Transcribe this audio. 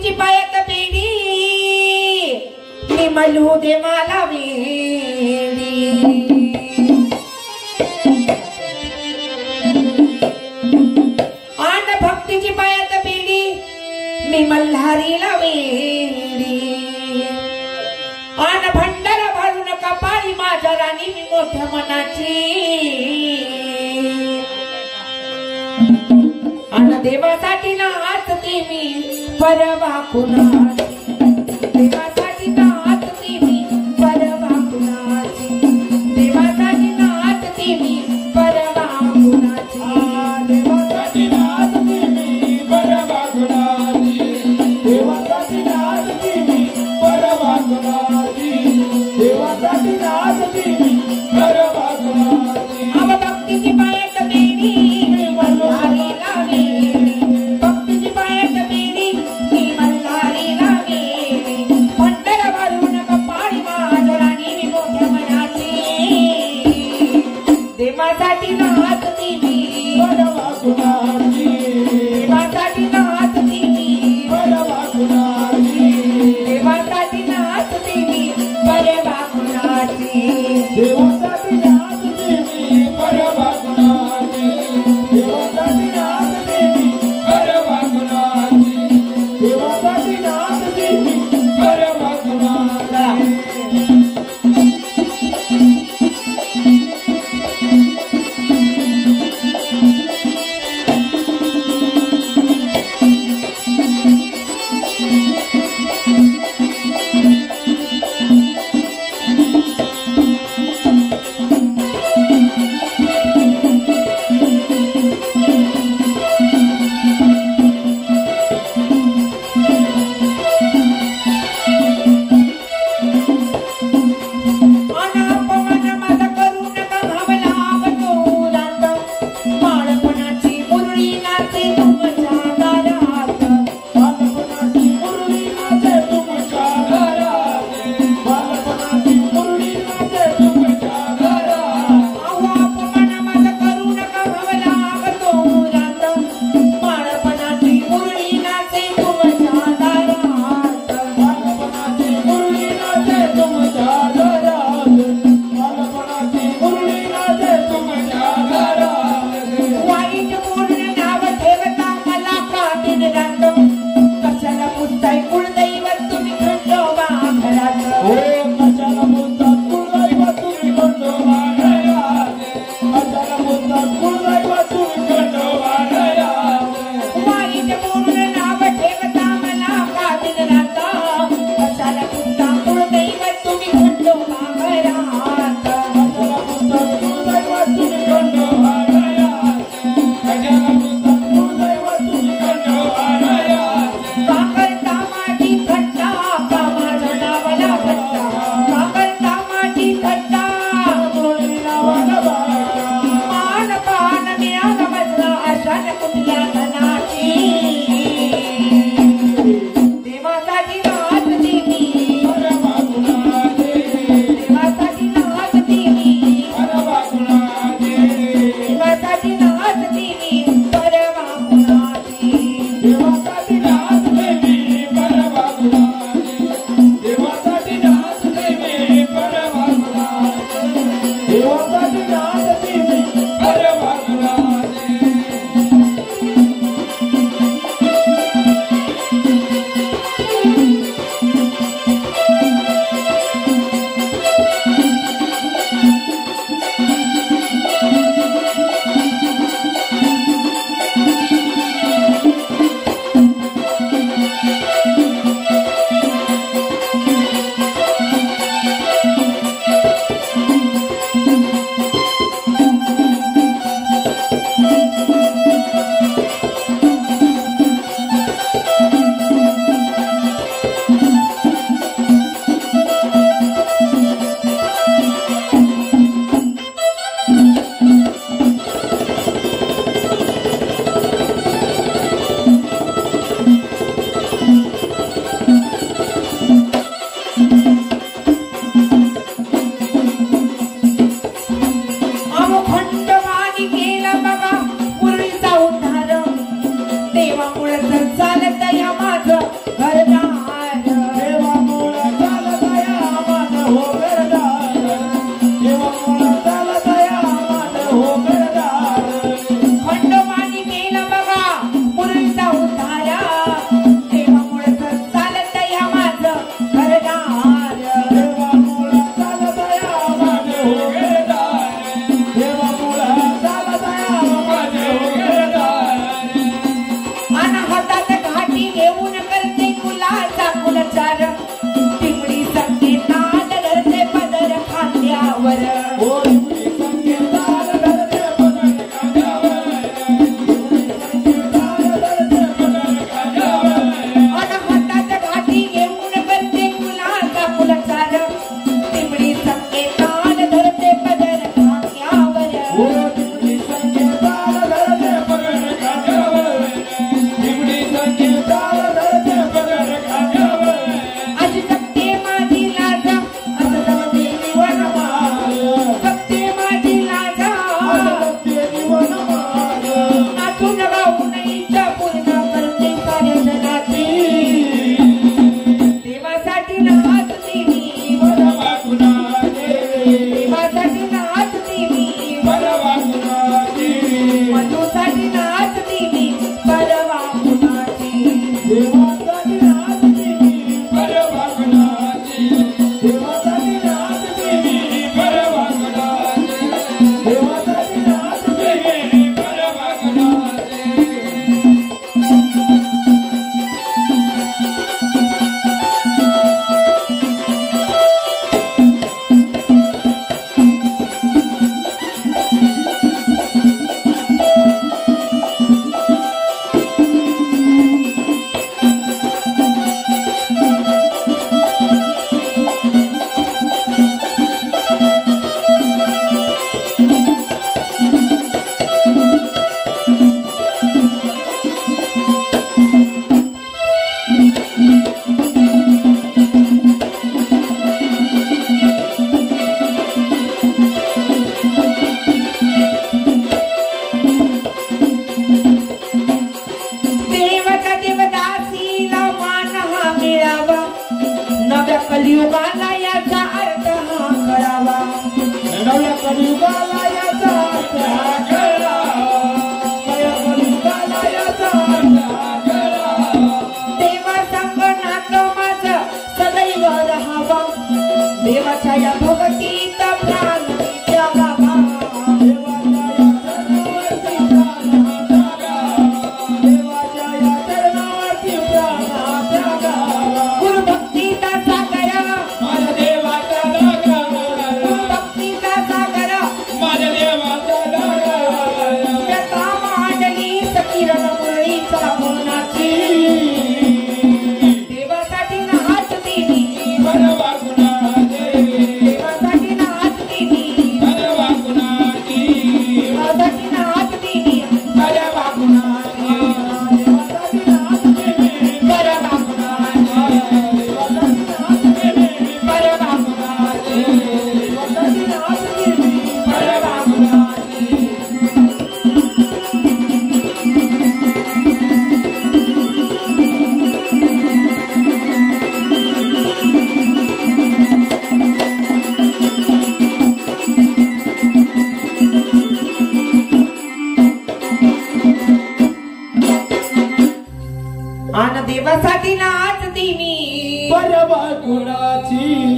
भक्तीची पायात बेडी मी मलू दे मला वेडी आन भक्तीची पायात बेडी मी मल्हारीला वेडी आन भंडारा भारू नका पाळी माझ्या राणी मी मोठ्या मनाची आन देवासाठी नाचते मी परवा कुणाची देवासाठी नाचते मी परवा कुणाची देवासाठी नाचते मी परवा कुणाची देवासाठी नाचते मी परवा कुणाची देवासाठी नाचते मी परवा कुणाची देवासाठी नाचते मी परवा कुणाची अब भक्तीची पायात बेडी मी मल्हारीला वेडी भक्तीची पायात बेडी मी मल्हारीला वेडी भंडारा भारू नका पाळी माझ्या राणी मी मोठ्या मनाची देवासाठी नाचते मी परवा कुणाची देवासाठी नाचते मी परवा कुणाची देवासाठी नाचते मी परवा कुणाची देवासाठी नाचते मी परवा कुणाची देवासाठी नाचते मी परवा कुणाची देवासाठी नाचते मी परवा कुणाची अनापमान माझा करू नका भावला बतोलात बाळपणाची मुरळी नाचे तुमच्या दारात बालपणाची मुरळी नाचे तुमच्या घरात बालपणाची मुरळी नाचे तुमच्या घरात अनापमान माझा करू नका भावला बतोलात बाळपणाची मुरळी नाचे तुमच्या दारात बालपणाची मुरळी नाचे तुमच्या घरात बालपणाची मुरळी नाचे तुमच्या घरात वाईट पूर्ण नाव ठेवता मला का दिन रात कशाला पुसताय कुलदैवत तुम्ही खंडोबा घरात ओ कशाला बोलतात कुलदैव तुम्ही खंडोबा घरात कशाला बोलतात कुलदैव तुम्ही खंडोबा घरात वाईट पूर्ण नाव ठेवता मला का दिन रात कशाला पुसता कुलदैवत तुम्ही खंडोबा घरात कशाला बोलतात कुलदैव तुम्ही खंडोबा घरात कशाला बोलतात कुलदैव तुम्ही खंडोबा घरात का करता माझी थट्टा का माझ्या नावाला थट्टा का करता माझी थट्टा मुरळीला वाजवा मान पान मिळाला बसला अशान कुठल्या धनाची देवासाठी नाचते मी परवा कुणाची देवासाठी नाचते मी परवा कुणाची देवासाठी नाचते मी परवा कुणाची देवासाठी नाचते मी परवा कुणाची देवासाठी नाचते मी परवा कुणाची देवासाठी नाचते मी परवा कुणाची देवामुळे तर चालत या माझं घर कलियुगाला याचा त्याग करा, कलियुगाला याचा त्याग करा. देवा संगनात माझं सदैव राहावा, देवाच्या या भक्तीत प्राण त्यागावा. देवाच्या या चरणावरती प्राण त्यागा, देवाच्या या चरणावरती प्राण त्यागा. गुरुभक्तीचा सागर माझ्या देवाचा लागा, गुरुभक्तीचा सागर माझ्या देवाचा लागा. व्यथा मांडली सकिरण मुरळीचा मनाची, देवासाठी नाचते मी, परवा गुणाचे, देवासाठी नाचते मी, परवा गुणाची, देवासाठी नाचते मी, परवा गुणाची. देवासाठी नाचते मी, परवा गुणाची, देवासाठी नाचते मी, परवा गुणाची, देवासाठी नाचते मी, परवा गुणाची. आन देवासाठी नाचते मी, परवा गुणाची.